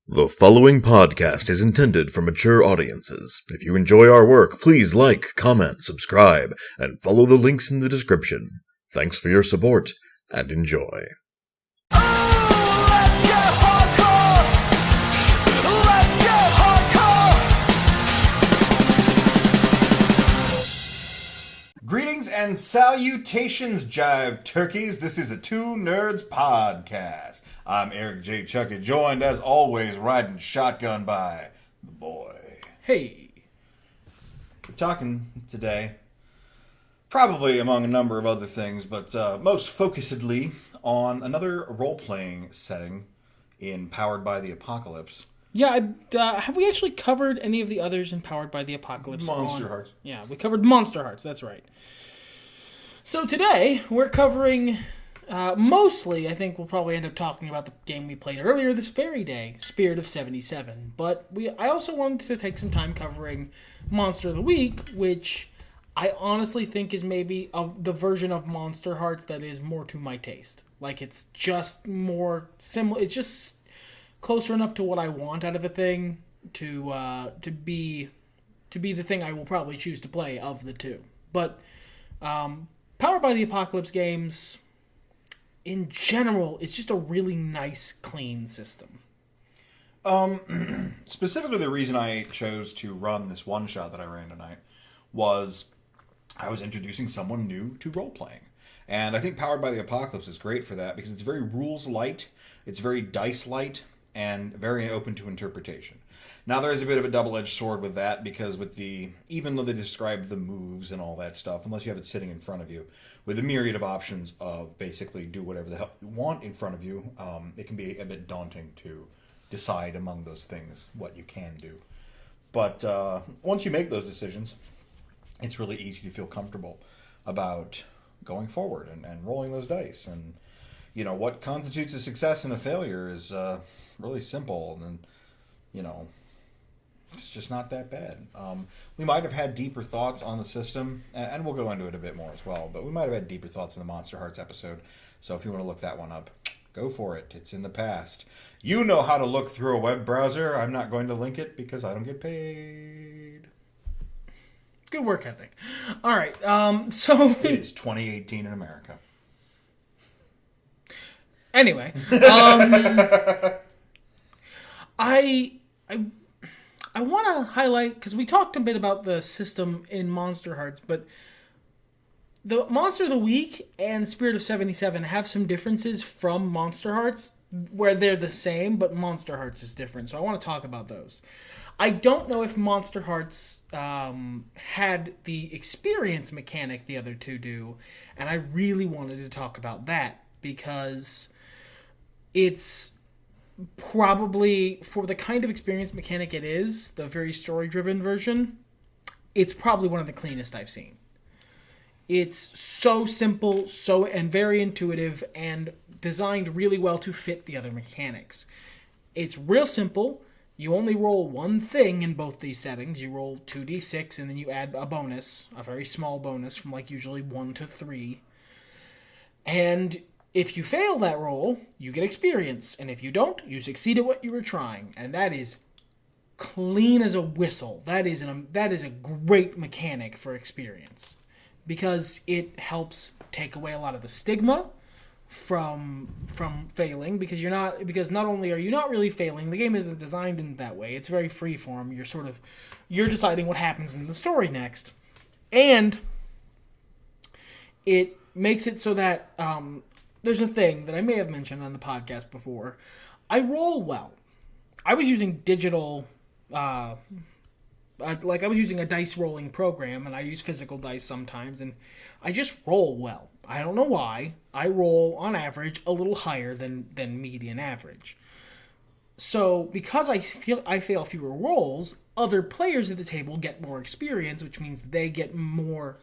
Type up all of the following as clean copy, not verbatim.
The following podcast is intended for mature audiences. If you enjoy our work, please like, comment, subscribe, and follow the links in the description. Thanks for your support, and enjoy. Greetings and salutations, jive turkeys. This is a Two Nerds podcast. I'm Eric J. Chucci, joined as always, riding shotgun by the boy. Hey. We're talking today, probably among a number of other things, but most focusedly on another role-playing setting in Powered by the Apocalypse. Yeah, have we actually covered any of the others in Powered by the Apocalypse? Monster Hearts. Yeah, we covered Monster Hearts, that's right. So today, we're covering, mostly, I think we'll probably end up talking about the game we played earlier this very day, Spirit of 77. But I also wanted to take some time covering Monster of the Week, which I honestly think is maybe the version of Monster Hearts that is more to my taste. Like, it's just more similar, it's just closer enough to what I want out of a thing to be the thing I will probably choose to play of the two. But Powered by the Apocalypse games, in general, it's just a really nice, clean system. Specifically, the reason I chose to run this one shot that I ran tonight was I was introducing someone new to role-playing. And I think Powered by the Apocalypse is great for that because it's very rules-light, it's very dice-light, and very open to interpretation. Now, there is a bit of a double-edged sword with that, because even though they describe the moves and all that stuff, unless you have it sitting in front of you, with a myriad of options of basically do whatever the hell you want in front of you, it can be a bit daunting to decide among those things what you can do. But once you make those decisions, it's really easy to feel comfortable about going forward and rolling those dice. And, you know, what constitutes a success and a failure is really simple, and, you know, it's just not that bad. We might have had deeper thoughts on the system, and we'll go into it a bit more as well, but we might have had deeper thoughts in the Monster Hearts episode, so if you want to look that one up, go for it. It's in the past. You know how to look through a web browser. I'm not going to link it because I don't get paid. Good work ethic. All right, so... It is 2018 in America. Anyway, I want to highlight, because we talked a bit about the system in Monster Hearts, but the Monster of the Week and Spirit of 77 have some differences from Monster Hearts, where they're the same, but Monster Hearts is different, so I want to talk about those. I don't know if Monster Hearts had the experience mechanic the other two do, and I really wanted to talk about that, because it's probably, for the kind of experience mechanic it is, the very story-driven version, it's probably one of the cleanest I've seen. It's so simple, and very intuitive, and designed really well to fit the other mechanics. It's real simple. You only roll one thing in both these settings. You roll 2d6, and then you add a bonus, a very small bonus, from like usually 1 to 3. And if you fail that roll, you get experience, and if you don't, you succeed at what you were trying, and that is clean as a whistle. That is a great mechanic for experience, because it helps take away a lot of the stigma from failing, because not only are you not really failing, the game isn't designed in that way. It's very freeform. You're deciding what happens in the story next, and it makes it so that there's a thing that I may have mentioned on the podcast before. I roll well. I was using digital, I was using a dice rolling program, and I use physical dice sometimes, and I just roll well. I don't know why. I roll, on average, a little higher than median average. So, because I fail fewer rolls, other players at the table get more experience, which means they get more,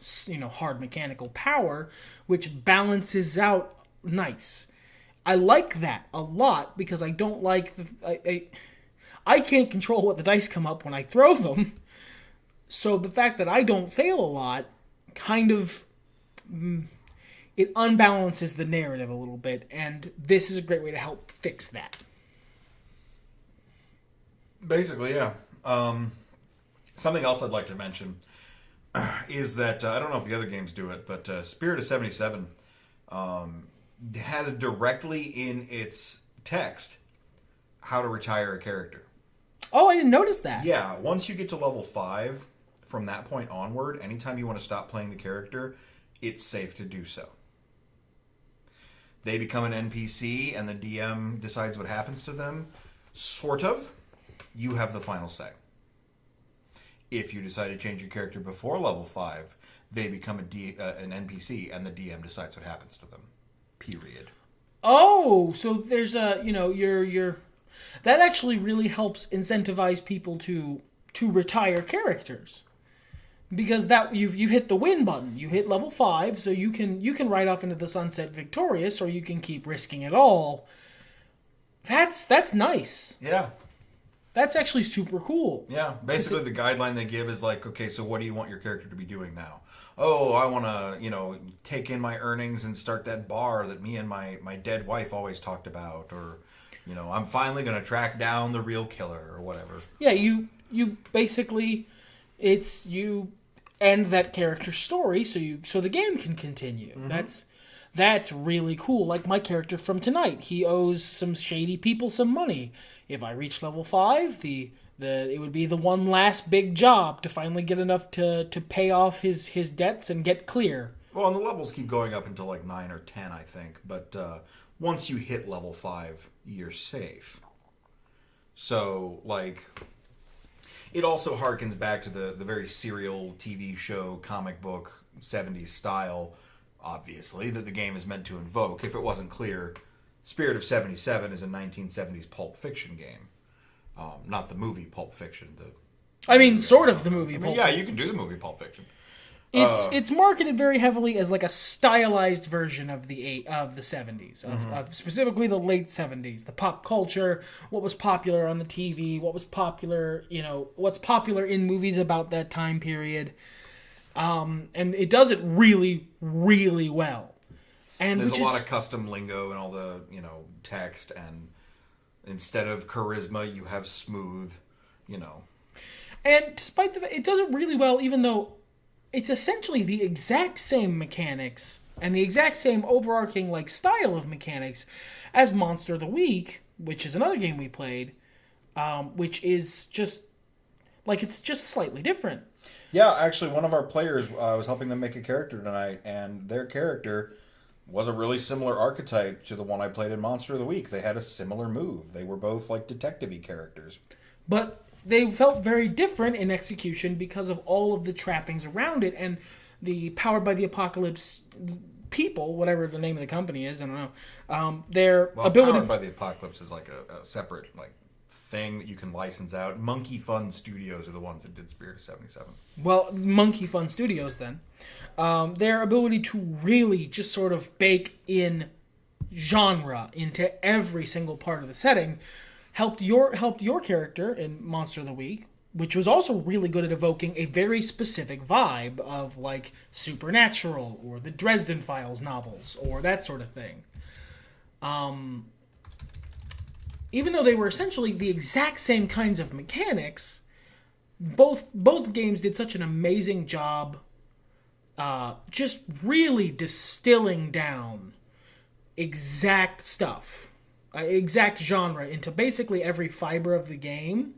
hard mechanical power, which balances out nice. I like that a lot, because I don't like I can't control what the dice come up when I throw them. So the fact that I don't fail a lot kind of it unbalances the narrative a little bit, and this is a great way to help fix that. Basically, yeah. Something else I'd like to mention is that I don't know if the other games do it, but Spirit of 77 has directly in its text how to retire a character. Oh, I didn't notice that. Yeah, once you get to level 5, from that point onward, anytime you want to stop playing the character, it's safe to do so. They become an NPC and the DM decides what happens to them. Sort of. You have the final say. If you decide to change your character before level 5, they become an NPC and the DM decides what happens to them. Period. Oh, so there's a, you're that actually really helps incentivize people to retire characters. Because that you've hit the win button. You hit level 5, so you can ride off into the sunset victorious, or you can keep risking it all. That's nice. Yeah. That's actually super cool. Yeah. Basically, the guideline they give is like, okay, so what do you want your character to be doing now? Oh, I want to, take in my earnings and start that bar that me and my dead wife always talked about, or, I'm finally going to track down the real killer or whatever. Yeah, you basically, you end that character's story so the game can continue. Mm-hmm. That's really cool. Like my character from tonight, he owes some shady people some money. If I reach level 5, it would be the one last big job to finally get enough to pay off his debts and get clear. Well, and the levels keep going up until like 9 or 10, I think. But once you hit level 5, you're safe. So, like, it also harkens back to the very serial TV show, comic book, 70s style, obviously, that the game is meant to invoke. If it wasn't clear, Spirit of 77 is a 1970s Pulp Fiction game. Not the movie Pulp Fiction. Sort of the movie Pulp Fiction. Yeah, you can do the movie Pulp Fiction. It's marketed very heavily as like a stylized version of the 70s, of specifically the late 70s, the pop culture, what was popular on the TV, what was popular, what's popular in movies about that time period, and it does it really, really well. And there's a lot of custom lingo and all the text, and instead of charisma, you have smooth, And despite the fact it does it really well, even though it's essentially the exact same mechanics and the exact same overarching style of mechanics as Monster of the Week, which is another game we played, which is just it's just slightly different. Yeah, actually, one of our players was helping them make a character tonight, and their character was a really similar archetype to the one I played in Monster of the Week. They had a similar move. They were both detective-y characters. But they felt very different in execution because of all of the trappings around it, and the Powered by the Apocalypse people, whatever the name of the company is, I don't know, their ability... Powered by the Apocalypse is a separate thing that you can license out. Monkey Fun Studios are the ones that did Spirit of 77. Well, Monkey Fun Studios, then. Their ability to really just sort of bake in genre into every single part of the setting helped your character in Monster of the Week, which was also really good at evoking a very specific vibe of Supernatural or the Dresden Files novels or that sort of thing. Even though they were essentially the exact same kinds of mechanics, both games did such an amazing job just really distilling down exact stuff, exact genre into basically every fiber of the game,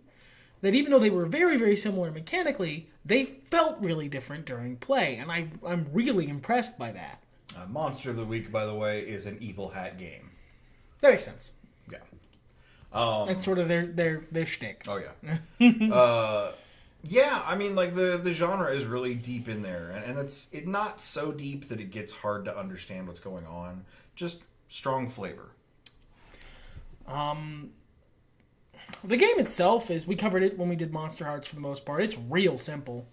that even though they were very, very similar mechanically, they felt really different during play, and I'm really impressed by that. Monster of the Week, by the way, is an Evil Hat game. That makes sense. Yeah. That's sort of their shtick. Oh, yeah. Yeah, I mean, the genre is really deep in there, and it's not so deep that it gets hard to understand what's going on. Just strong flavor. The game itself we covered it when we did Monster Hearts for the most part. It's real simple.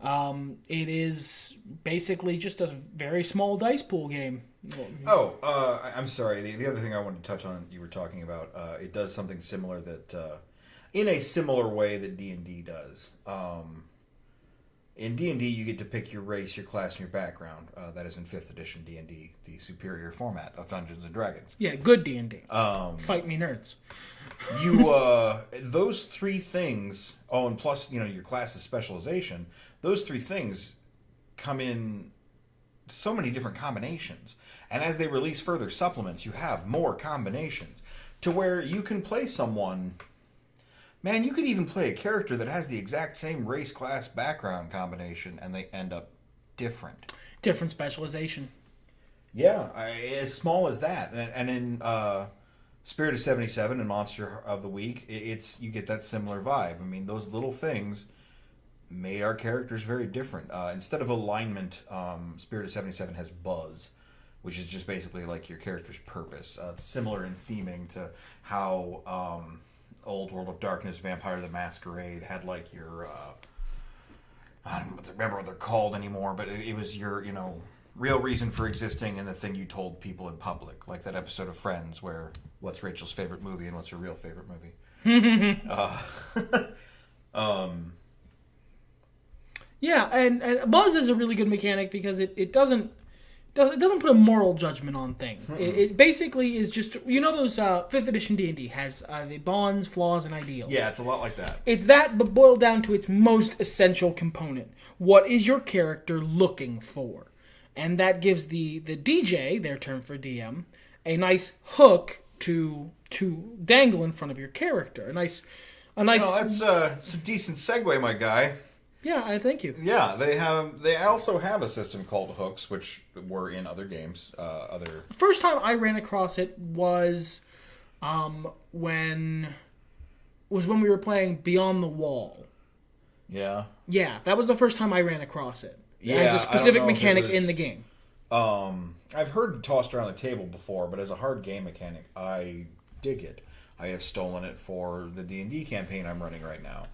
It is basically just a very small dice pool game. I'm sorry. The other thing I wanted to touch on, you were talking about, it does something similar that... in a similar way that D&D does. In D&D, you get to pick your race, your class, and your background. That is in 5th edition D&D, the superior format of Dungeons and Dragons. Yeah, good D&D. Fight me, nerds. You those 3 things. Oh, and plus, your class's specialization. Those 3 things come in so many different combinations, and as they release further supplements, you have more combinations to where you can play someone. Man, you could even play a character that has the exact same race, class, background combination, and they end up different. Different specialization. Yeah, as small as that. And in Spirit of 77 and Monster of the Week, you get that similar vibe. I mean, those little things made our characters very different. Instead of alignment, Spirit of 77 has buzz, which is just basically like your character's purpose. It's similar in theming to how Old World of Darkness, Vampire the Masquerade had like your I don't remember what they're called anymore, but it was your real reason for existing and the thing you told people in public, like that episode of Friends where what's Rachel's favorite movie and what's her real favorite movie. Yeah, and buzz is a really good mechanic because it doesn't put a moral judgment on things. Mm-hmm. It basically is just, those 5th edition D&D has the bonds, flaws, and ideals. Yeah, it's a lot like that. It's that, but boiled down to its most essential component. What is your character looking for? And that gives the DJ, their term for DM, a nice hook to dangle in front of your character. A nice. It's a decent segue, my guy. Yeah, thank you. Yeah, they also have a system called hooks, which were in other games. The first time I ran across it was when we were playing Beyond the Wall. Yeah. Yeah, that was the first time I ran across it. Yeah, as a specific mechanic in the game. I've heard it tossed around the table before, but as a hard game mechanic, I dig it. I have stolen it for the D&D campaign I'm running right now.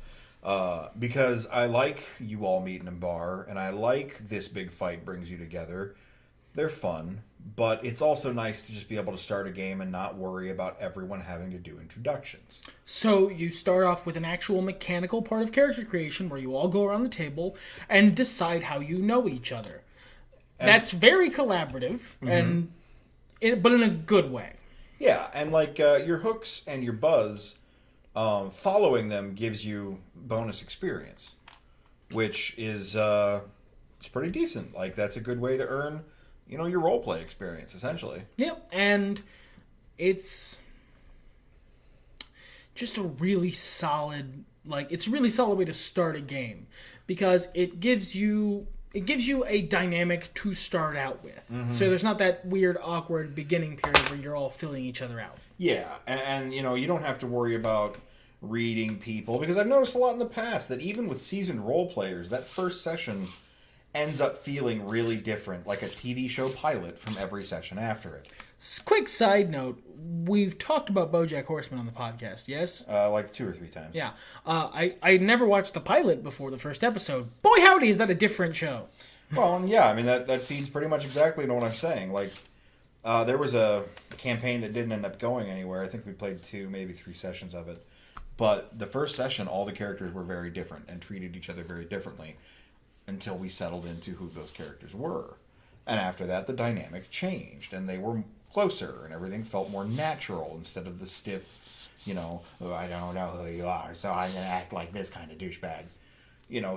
Because I like you all meet in a bar, and I like this big fight brings you together. They're fun, but it's also nice to just be able to start a game and not worry about everyone having to do introductions. So you start off with an actual mechanical part of character creation where you all go around the table and decide how you know each other. That's very collaborative, mm-hmm. But in a good way. Yeah, and like your hooks and your buzz, following them gives you bonus experience, which is it's pretty decent. Like that's a good way to earn, your roleplay experience essentially. Yep, and it's just a really solid way to start a game because it gives you a dynamic to start out with. Mm-hmm. So there's not that weird, awkward beginning period where you're all filling each other out. Yeah, and you don't have to worry about reading people, because I've noticed a lot in the past that even with seasoned role players, that first session ends up feeling really different, like a TV show pilot from every session after it. Quick side note, we've talked about BoJack Horseman on the podcast, yes? Like 2 or 3 times. Yeah. I never watched the pilot before the first episode. Boy howdy, is that a different show. Well, yeah, I mean, that feeds pretty much exactly into what I'm saying. Like, there was a campaign that didn't end up going anywhere. I think we played 2, maybe 3 sessions of it. But the first session, all the characters were very different and treated each other very differently until we settled into who those characters were. And after that, the dynamic changed, and they were closer, and everything felt more natural instead of the stiff, oh, I don't know who you are, so I'm going to act like this kind of douchebag,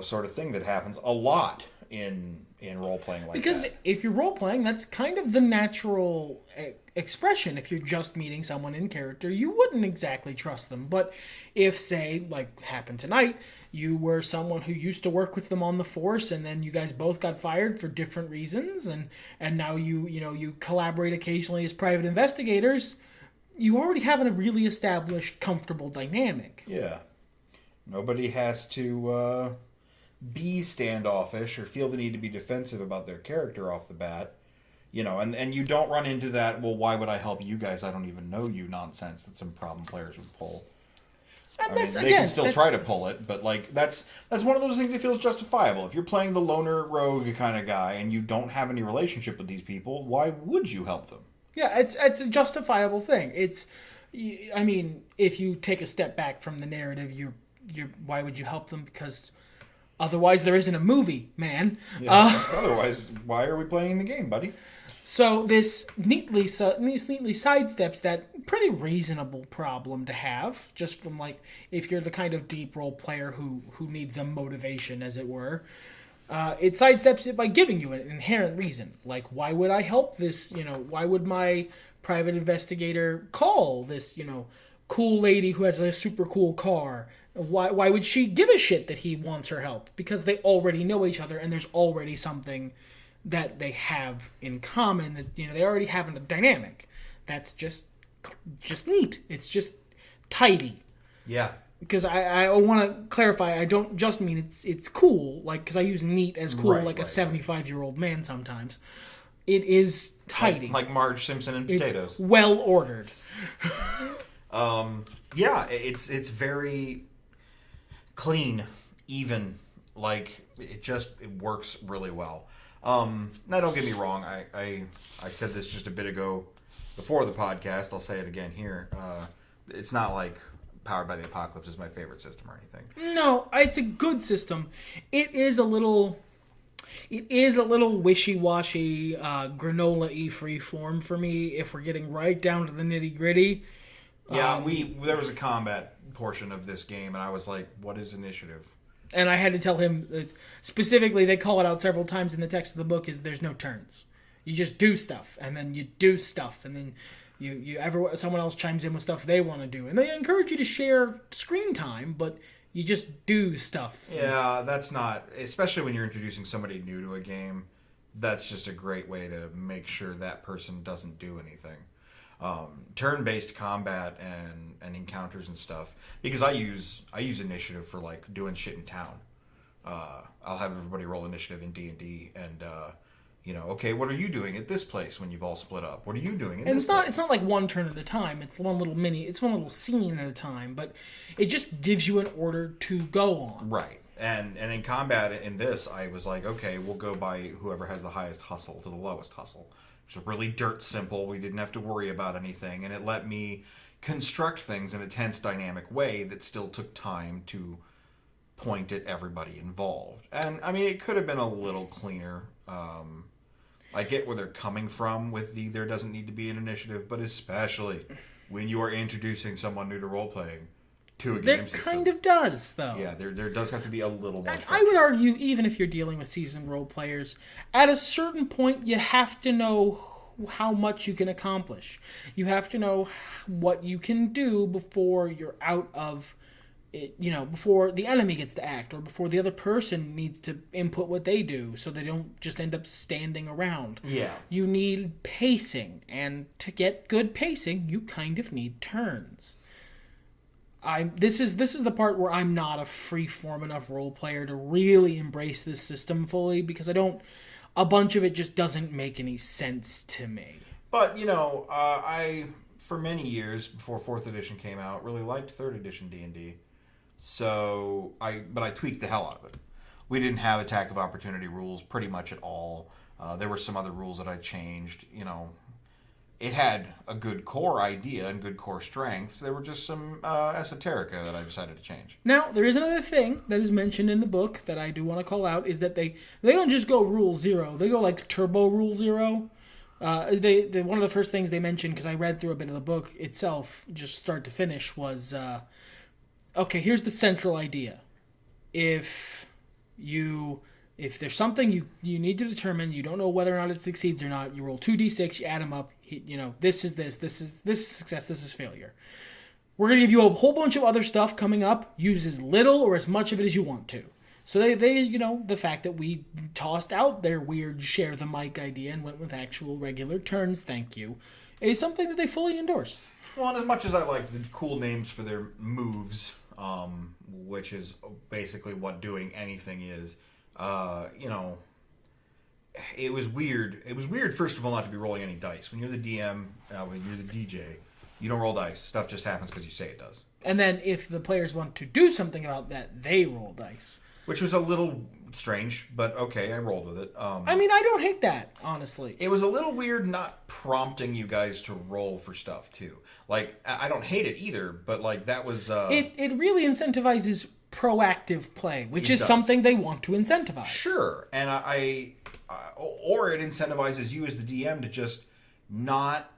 sort of thing that happens a lot in role-playing like because that. Because if you're role-playing, that's kind of the natural expression. If you're just meeting someone in character, you wouldn't exactly trust them. But if, say, like happened tonight, you were someone who used to work with them on the force, and then you guys both got fired for different reasons, and now you collaborate occasionally as private investigators, you already have a really established, comfortable dynamic. Yeah. Nobody has to be standoffish or feel the need to be defensive about their character off the bat. And you don't run into that, well, why would I help you guys? I don't even know you nonsense that some problem players would pull. They can still try to pull it, but like that's one of those things that feels justifiable. If you're playing the loner rogue kind of guy and you don't have any relationship with these people, why would you help them? Yeah, it's a justifiable thing. If you take a step back from the narrative, you're why would you help them? Because Otherwise, there isn't a movie, man. Yeah. Otherwise, why are we playing the game, buddy? So this neatly sidesteps that pretty reasonable problem to have, just from like if you're the kind of deep role player who needs a motivation, as it were. It sidesteps it by giving you an inherent reason. Like, why would I help this? Why would my private investigator call this, cool lady who has a super cool car? Why would she give a shit that he wants her help? Because they already know each other, and there's already something that they have in common, that they already have a dynamic that's just neat. It's just tidy. Yeah. Because I want to clarify, I don't just mean it's cool, like, because I use neat as cool, a 75-year-old man sometimes. It is tidy, like Marge Simpson and potatoes. It's well ordered. Yeah, it's very clean, even. Like, it works really well. Now, don't get me wrong. I said this just a bit ago before the podcast. I'll say it again here. It's not like Powered by the Apocalypse is my favorite system or anything. No, it's a good system. It is a little wishy-washy, granola-y freeform for me if we're getting right down to the nitty-gritty. Yeah, there was a combat portion of this game, and I was like, what is initiative? And I had to tell him, specifically, they call it out several times in the text of the book, is there's no turns. You just do stuff, and then you do stuff, and then someone else chimes in with stuff they want to do. And they encourage you to share screen time, but you just do stuff. Yeah, that's not, especially when you're introducing somebody new to a game, that's just a great way to make sure that person doesn't do anything. Turn-based combat and encounters and stuff, because I use initiative for like doing shit in town. I'll have everybody roll initiative in D&D, and okay, what are you doing at this place when you've all split up? What are you doing in this place? It's not like one turn at a time. It's one little scene at a time, but it just gives you an order to go on. Right. And in combat in this, I was like, okay, we'll go by whoever has the highest hustle to the lowest hustle. It was really dirt simple. We didn't have to worry about anything, and it let me construct things in a tense, dynamic way that still took time to point at everybody involved. And I mean, it could have been a little cleaner. I get where they're coming from with there doesn't need to be an initiative, but especially when you are introducing someone new to role-playing to a game system. There kind of does, though. Yeah, there does have to be a little more structure. I would argue, even if you're dealing with seasoned role players, at a certain point, you have to know how much you can accomplish. You have to know what you can do before you're out of it, before the enemy gets to act, or before the other person needs to input what they do, so they don't just end up standing around. Yeah. You need pacing, and to get good pacing, you kind of need turns. This is the part where I'm not a free-form enough role player to really embrace this system fully, because a bunch of it just doesn't make any sense to me. But, I, for many years before 4th edition came out, really liked 3rd edition D&D. So, I tweaked the hell out of it. We didn't have attack of opportunity rules pretty much at all. There were some other rules that I changed, It had a good core idea and good core strengths. There were just some esoterica that I decided to change. Now, there is another thing that is mentioned in the book that I do want to call out, is that they don't just go rule 0. They go like turbo rule 0. One of the first things they mentioned, because I read through a bit of the book itself, just start to finish, was, okay, here's the central idea. If there's something you need to determine, you don't know whether or not it succeeds or not, you roll 2d6, you add them up, this is success, this is failure. We're going to give you a whole bunch of other stuff coming up. Use as little or as much of it as you want to. So they the fact that we tossed out their weird share the mic idea and went with actual regular turns, thank you, is something that they fully endorse. Well, and as much as I liked the cool names for their moves, which is basically what doing anything is, it was weird. It was weird, first of all, not to be rolling any dice. When you're the DM, when you're the DJ, you don't roll dice. Stuff just happens because you say it does. And then if the players want to do something about that, they roll dice. Which was a little strange, but okay, I rolled with it. I mean, I don't hate that, honestly. It was a little weird not prompting you guys to roll for stuff, too. Like, I don't hate it either, but, like, that was... It really incentivizes proactive play, which It is does. something they want to incentivize. Sure, and or it incentivizes you as the DM to just not.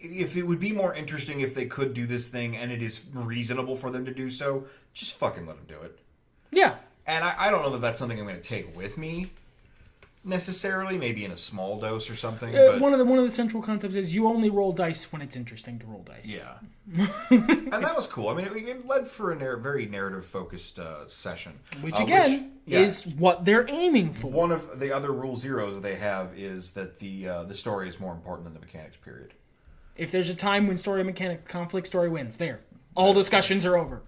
If it would be more interesting if they could do this thing and it is reasonable for them to do so, just fucking let them do it. Yeah. And I don't know that that's something I'm going to take with me necessarily. Maybe in a small dose or something. But One of the central concepts is you only roll dice when it's interesting to roll dice. yeah, and that was cool. I mean, it led for a very narrative focused session, Which again is what they're aiming for. One of the other rule zeros they have is that the story is more important than the mechanics. Period. If there's a time when story and mechanic conflict, story wins. There. All discussions are over.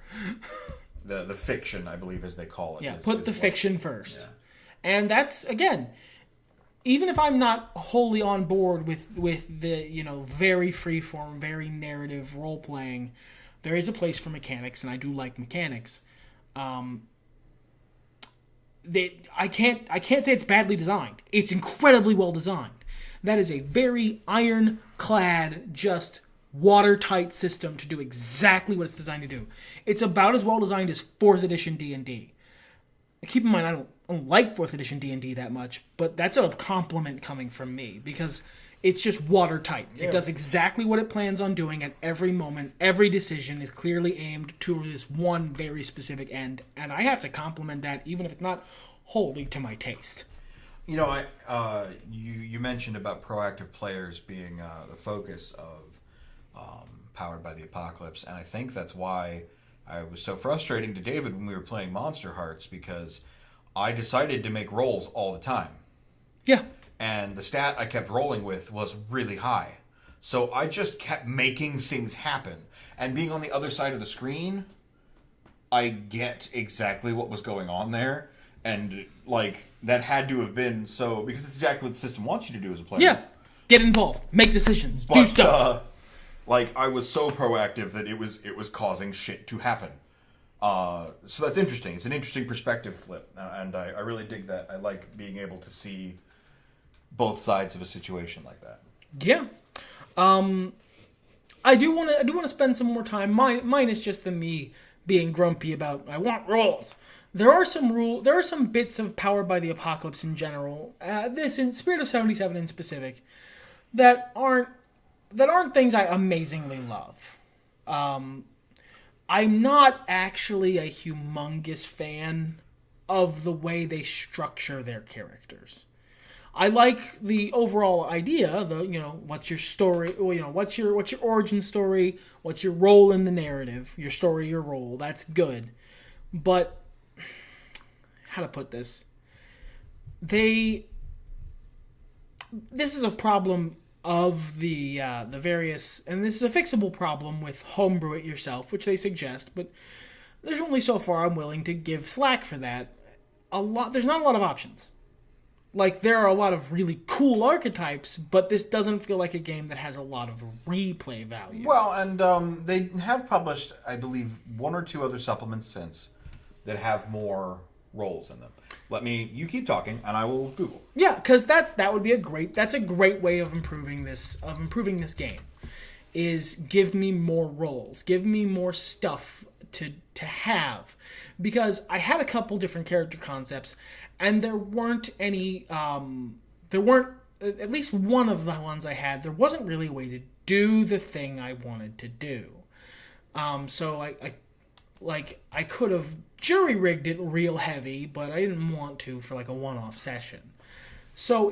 The fiction, I believe, as they call it. Yeah, is put the what- fiction first. Yeah. And that's, again, even if I'm not wholly on board with the, very freeform, very narrative role-playing, there is a place for mechanics, and I do like mechanics. I can't say it's badly designed. It's incredibly well designed. That is a very ironclad, just watertight system to do exactly what it's designed to do. It's about as well designed as 4th edition D&D. Keep in mind, I don't like 4th edition D&D that much, but that's a compliment coming from me because it's just watertight. Yeah. It does exactly what it plans on doing at every moment. Every decision is clearly aimed to this one very specific end, and I have to compliment that even if it's not wholly to my taste. You know, you mentioned about proactive players being the focus of Powered by the Apocalypse, and I think that's why I was so frustrating to David when we were playing Monster Hearts, because I decided to make rolls all the time. Yeah. And the stat I kept rolling with was really high. So I just kept making things happen. And being on the other side of the screen, I get exactly what was going on there. And, that had to have been so... Because it's exactly what the system wants you to do as a player. Yeah. Get involved. Make decisions. Do But, stuff. I was so proactive that it was causing shit to happen. So that's interesting. It's an interesting perspective flip. And I really dig that. I like being able to see both sides of a situation like that. Yeah. I do want to spend some more time. Mine is just me being grumpy about I want rules. There are some bits of Powered by the Apocalypse in general, this in Spirit of 77 in specific, that aren't things I amazingly love. I'm not actually a humongous fan of the way they structure their characters. I like the overall idea, what's your story, what's your origin story, what's your role in the narrative, your story, your role, that's good. But how to put this? This is a problem of the various, and this is a fixable problem with homebrew it yourself, which they suggest, but there's only so far I'm willing to give slack for that. There's not a lot of options. There are a lot of really cool archetypes, but this doesn't feel like a game that has a lot of replay value. Well, and they have published, I believe, 1 or 2 other supplements since that have more roles in them. You keep talking, and I will Google. Yeah, because that's a great way of improving this game. Is give me more roles, give me more stuff to have, because I had a couple different character concepts, and there weren't any. At least one of the ones I had, there wasn't really a way to do the thing I wanted to do. So I could have jury-rigged it real heavy, but I didn't want to for a one-off session. So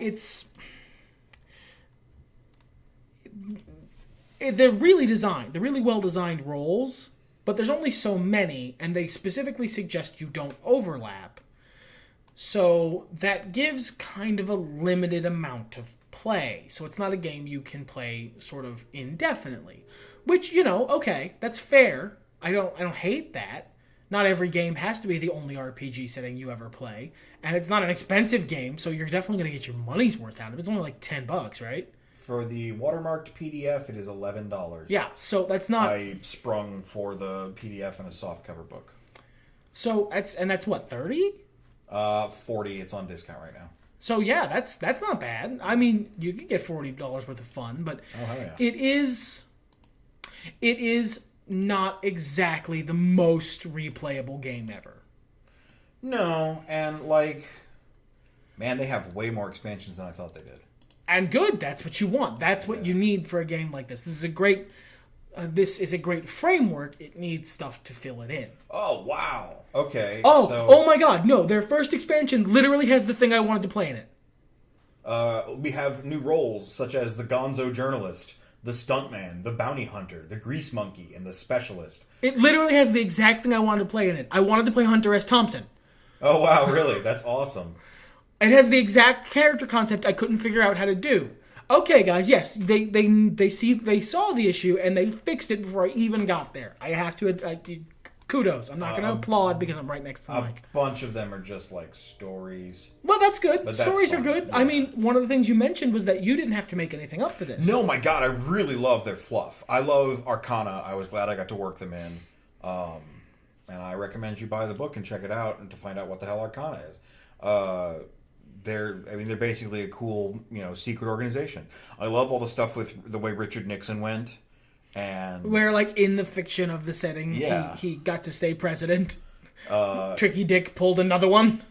they're really well-designed roles, but there's only so many, and they specifically suggest you don't overlap. So that gives kind of a limited amount of play. So it's not a game you can play sort of indefinitely, which, okay, that's fair. I don't hate that. Not every game has to be the only RPG setting you ever play. And it's not an expensive game, so you're definitely going to get your money's worth out of it. It's only $10, right? For the watermarked PDF, it is $11. Yeah, so that's not... I sprung for the PDF and a softcover book. So, that's what, 30? 40. It's on discount right now. So, yeah, that's not bad. I mean, you could get $40 worth of fun, but Oh, hell yeah. it is not exactly the most replayable game ever. No, and like, man, they have way more expansions than I thought they did. And good, that's what you want. That's what you need for a game like this. This is a great framework. It needs stuff to fill it in. Oh, wow. Okay. Oh my god, no. Their first expansion literally has the thing I wanted to play in it. We have new roles such as the gonzo journalist, the stuntman, the bounty hunter, the grease monkey, and the specialist. It literally has the exact thing I wanted to play in it. I wanted to play Hunter S. Thompson. Oh, wow, really? That's awesome. It has the exact character concept I couldn't figure out how to do. Okay, guys, yes, they saw the issue and they fixed it before I even got there. I have to kudos. I'm not going to applaud because I'm right next to the mic. A bunch of them are just like stories. Well, that's good. But Stories are good. Yeah. I mean, one of the things you mentioned was that you didn't have to make anything up to this. No, my God, I really love their fluff. I love Arcana. I was glad I got to work them in. And I recommend you buy the book and check it out and to find out what the hell Arcana is. They're basically a cool, secret organization. I love all the stuff with the way Richard Nixon went, and where like in the fiction of the setting, he got to stay president. Tricky Dick pulled another one.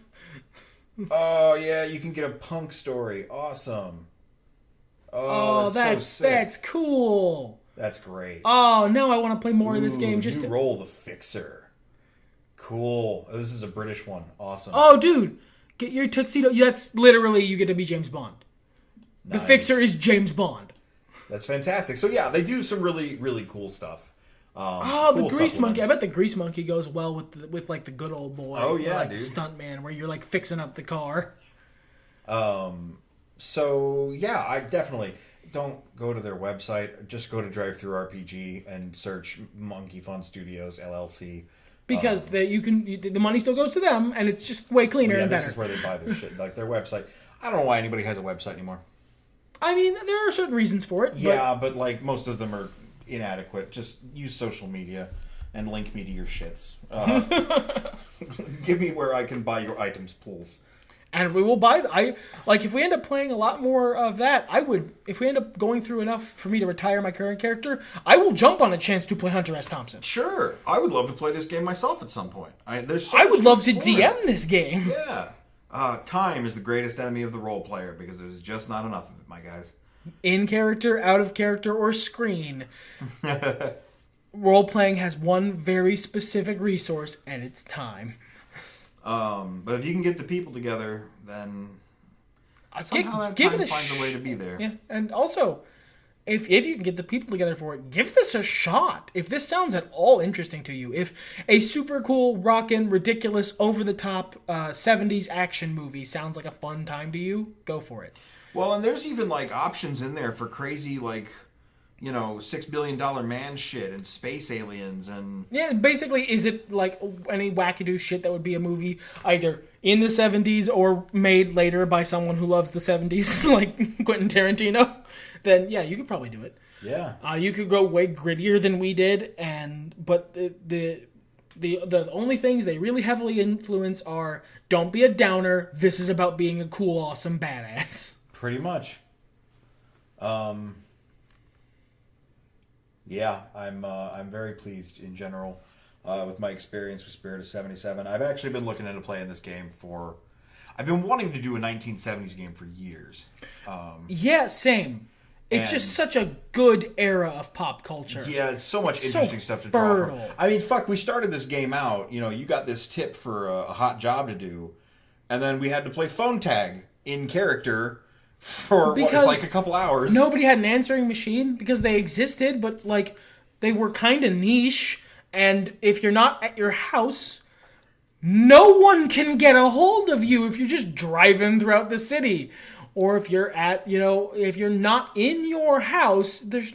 Oh yeah, you can get a punk story. Awesome. That's cool. That's great. Oh, now I want to play more of this game. New role, the Fixer. Cool. This is a British one. Awesome. Oh, dude. Get your tuxedo. That's literally, you get to be James Bond. Nice. The Fixer is James Bond. That's fantastic. So yeah, they do some really, really cool stuff. The Grease Monkey. I bet the Grease Monkey goes well with like the Good Old Boy. Oh yeah, like dude. Stuntman, where you're like fixing up the car. So yeah, I definitely don't go to their website. Just go to DriveThruRPG and search Monkey Fun Studios LLC. Because the money still goes to them, and it's just way cleaner and better. This is where they buy their shit, like their website. I don't know why anybody has a website anymore. I mean, there are certain reasons for it. Yeah, but like most of them are inadequate. Just use social media and link me to your shits. Give me where I can buy your items, please. And we will buy. If we end up playing a lot more of that, if we end up going through enough for me to retire my current character, I will jump on a chance to play Hunter S. Thompson. Sure, I would love to play this game myself at some point. I would love to DM this game. Yeah, time is the greatest enemy of the role player because there's just not enough of it, my guys. In character, out of character, or screen, role playing has one very specific resource, and it's time. But if you can get the people together, then somehow that time finds a way to be there. Yeah, and also, if you can get the people together for it, give this a shot. If this sounds at all interesting to you, if a super cool, rockin', ridiculous, over-the-top 70s action movie sounds like a fun time to you, go for it. Well, and there's even like options in there for crazy $6 billion man shit and space aliens and... Yeah, basically, is it like any wackadoo shit that would be a movie either in the 70s or made later by someone who loves the 70s, like Quentin Tarantino? Then, yeah, you could probably do it. Yeah. You could go way grittier than we did, but the only things they really heavily influence are, don't be a downer, this is about being a cool, awesome badass. Pretty much. Yeah, I'm very pleased in general with my experience with Spirit of 77. I've actually been looking into playing this game I've been wanting to do a 1970s game for years. Yeah, same. It's just such a good era of pop culture. Yeah, it's so much interesting stuff to draw from. I mean, we started this game out, you got this tip for a hot job to do, and then we had to play phone tag in character for a couple hours. Nobody had an answering machine because they existed, but they were kind of niche. And if you're not at your house, no one can get a hold of you if you're just driving throughout the city, or if you're if you're not in your house, there's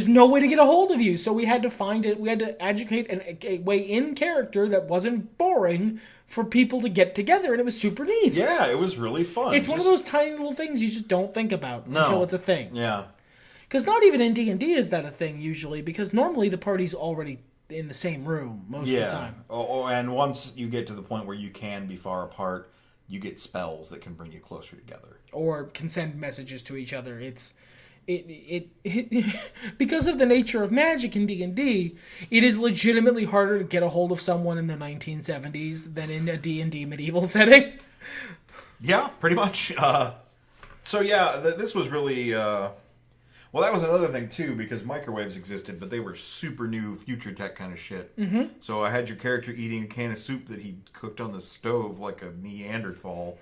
no way to get a hold of you. So we had to find it. We had to educate a way in character that wasn't boring for people to get together, and it was super neat. Yeah, it was really fun. It's one of those tiny little things you just don't think about until it's a thing. Yeah. Because not even in D&D is that a thing usually, because normally the party's already in the same room most of the time. And once you get to the point where you can be far apart, you get spells that can bring you closer together. Or can send messages to each other. because of the nature of magic in D&D, it is legitimately harder to get a hold of someone in the 1970s than in a D&D medieval setting. Yeah, pretty much. So yeah, this was really... well, that was another thing, too, because microwaves existed, but they were super new, future tech kind of shit. Mm-hmm. So I had your character eating a can of soup that he cooked on the stove like a Neanderthal.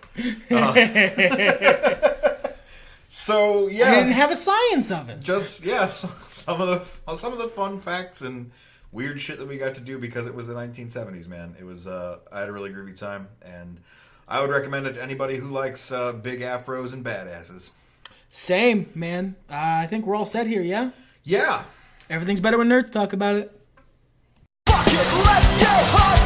So yeah, I didn't have a science of it. Just yeah, some of the fun facts and weird shit that we got to do because it was the 1970s. Man, it was I had a really groovy time, and I would recommend it to anybody who likes big afros and badasses. Same, man. I think we're all set here. Yeah. Yeah. Everything's better when nerds talk about it. Fuck it, let's go hard.